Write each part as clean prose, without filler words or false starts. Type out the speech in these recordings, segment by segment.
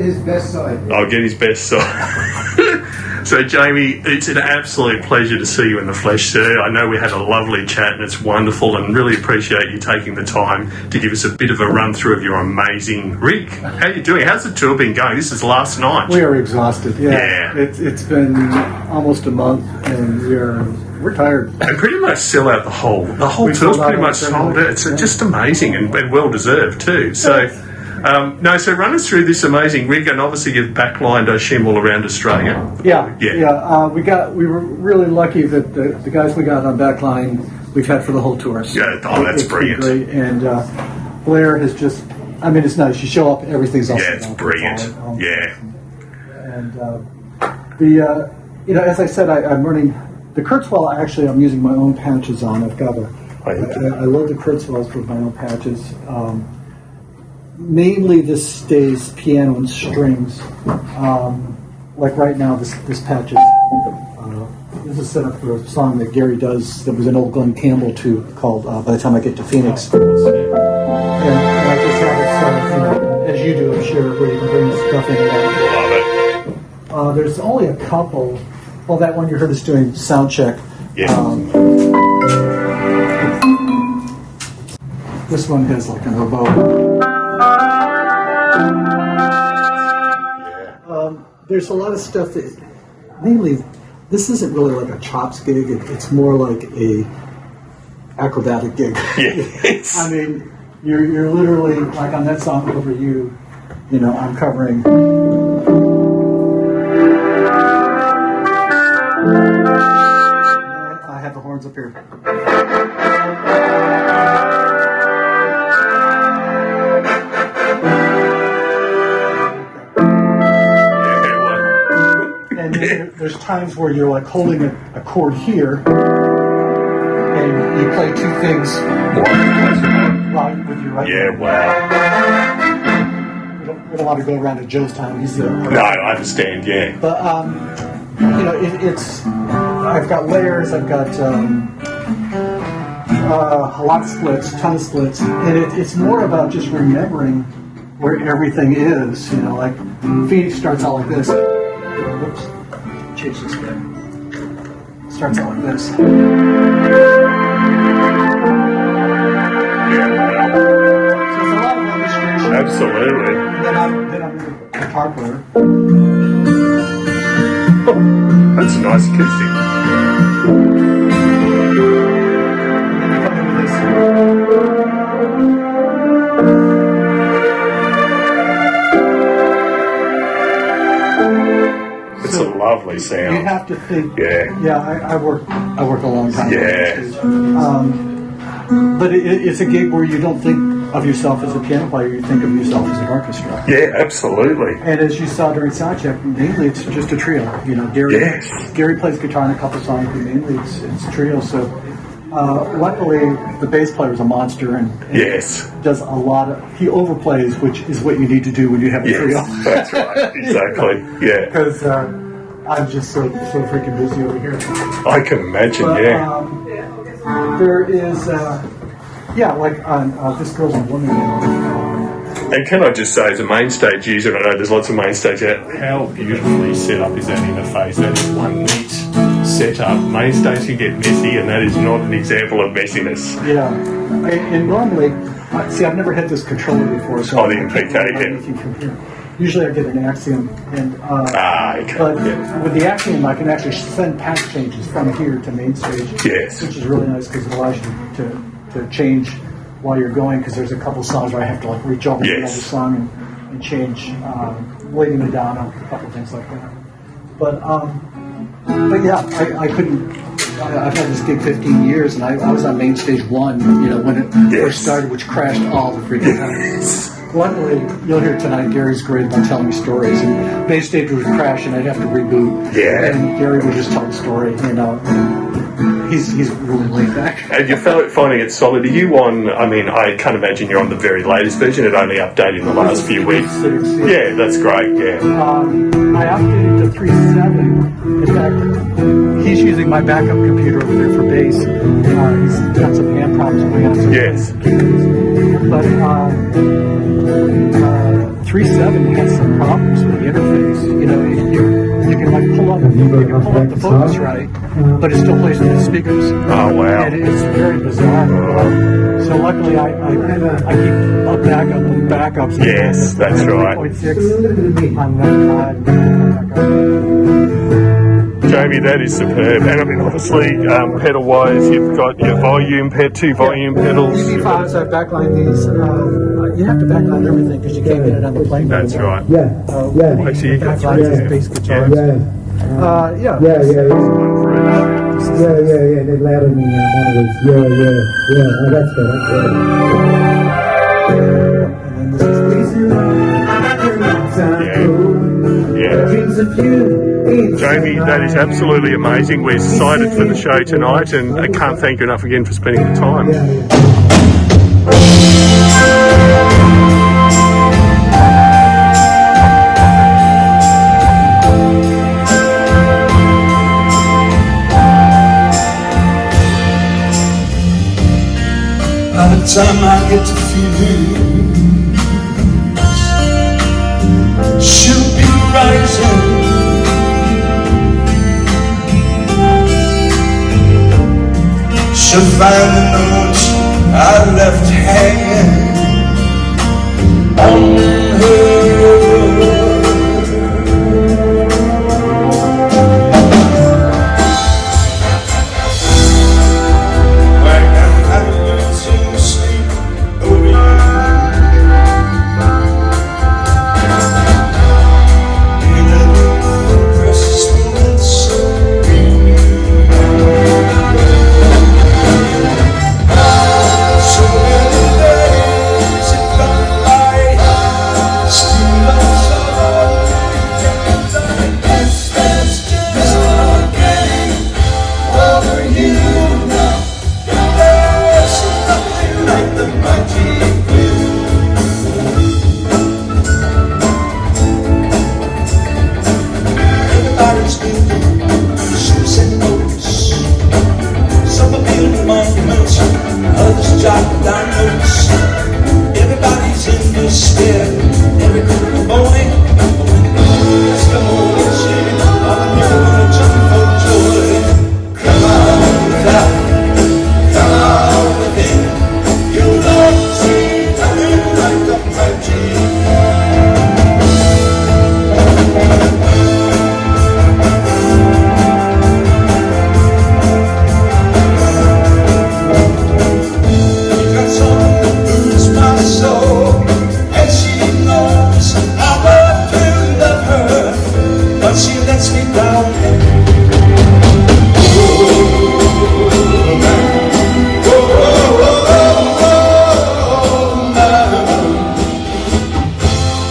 his best side. I'll get his best side. So, Jamie, it's an absolute pleasure to see you in the flesh, sir. I know we had a lovely chat and it's wonderful, and really appreciate you taking the time to give us a bit of a run through of your amazing rig. How are you doing? How's the tour been going? This is last night. We are exhausted. Yeah. It's been almost a month, and we're tired. And pretty much sell out the whole tour's pretty much sold out. It's just amazing and well deserved too. So. So run us through this amazing rig, and obviously you've backlined, I assume, all around Australia. We were really lucky that the guys we got on backline we've had for the whole tour. So that's brilliant. Great. And Blair has just, it's nice. You show up, everything's awesome. Yeah, it's brilliant. And as I said, I'm running the Kurzweil. Actually, I'm using my own patches on. I love the Kurzweils with my own patches. Mainly this stays piano and strings. Like right now, this patch is this is set up for a song that Gary does that was an old Glenn Campbell tune called By the Time I Get to Phoenix. And I just have it, as you do, I'm sure, where you can bring the stuff in and out. Love it. There's only a couple. Well, that one you heard us doing sound check. Yeah. This one has like an oboe. There's a lot of stuff that, mainly, this isn't really like a chops gig. It's more like a acrobatic gig. Yes. You're literally like on that song Over You. I'm covering. I have the horns up here. There's times where you're like holding a chord here, and you play two things with your right hand. Wow. We don't want to go around to Joe's time. He's the No, I understand. Yeah. But it's I've got layers. I've got a lot of splits, ton of splits, and it's more about just remembering where everything is. Like Phoenix starts out like this. Whoops. Change this bit. Starts out like this. So it's a lot of illustration. Absolutely. And then I'm a guitar player. That's a nice acoustic. And then you come in with this. It's a lovely sound. You have to think. Yeah. I work a long time. Yeah. But it's a gig where you don't think of yourself as a piano player. You think of yourself as an orchestra. Yeah, absolutely. And as you saw during soundcheck, mainly it's just a trio. Gary plays guitar in a couple songs, but mainly it's a trio. So luckily, the bass player is a monster and does a lot of. He overplays, which is what you need to do when you have a trio. That's right. Exactly. Yeah. Because I'm just so freaking busy over here. I can imagine. There is, like on This Girl's a Woman. And can I just say, as a main stage user, I know there's lots of main stage out. How beautifully set up is that interface? That is one neat setup. Main stage can get messy, and that is not an example of messiness. Yeah, and normally, I've never had this controller before. So the MPK. Usually I get an Axiom, but with the Axiom I can actually send patch changes from here to main stage, which is really nice because it allows you to change while you're going, because there's a couple songs where I have to like reach over to another song and change, laying it down on a couple things like that. But I couldn't. I've had this gig 15 years, and I was on main stage 1, when it first started, which crashed all the freaking time. Luckily, you'll hear tonight, Gary's great about telling me stories, and main stage would crash and I'd have to reboot. And Gary would just tell the story, He's really laid back. And you're finding it solid. Are you on, I can't imagine you're on the very latest version. It only updated in the last few weeks. Yeah, that's great, I updated to 3.7. In fact, he's using my backup computer over there for bass. He's got some hand problems going on. Yes. But 370 has some problems with the interface. You know, you can like pull up the focus right, but it still plays with the speakers. Oh wow! And it's very bizarre. So luckily, I keep a backup of backups. Yes, that's right. 3.6 on one side. Jamie, that is superb. And I mean, obviously, pedal-wise, you've got your two volume pedals. UV5s, I backline these. You have to backline everything because you can't get it on the plane. That's right. Actually, you got backline these bass guitars. Yeah, they're loud in one of these. Oh, that's better. And then this is Jamie, that is absolutely amazing. We're excited for the show tonight, and I can't thank you enough again for spending the time. By the time I get to feelings, she'll be rising. She'll find the notes I left hanging on her. Everybody's in despair. Every cool morning, it's the morning. All the people gonna jump for joy. Come on down, come on within. You love see nothing like a magic. She lets me down.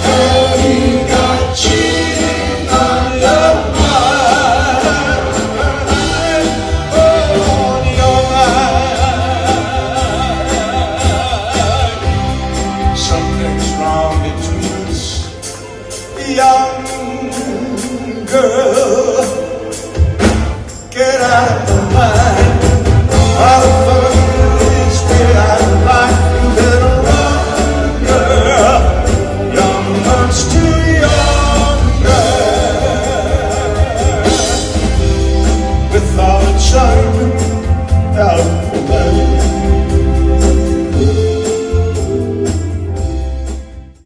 Have you got cheating on your mind? On your mind. Something's wrong between us, young girl, get out of my mind. All of this way I like you better run, girl. You're much too young, girl. With all the charm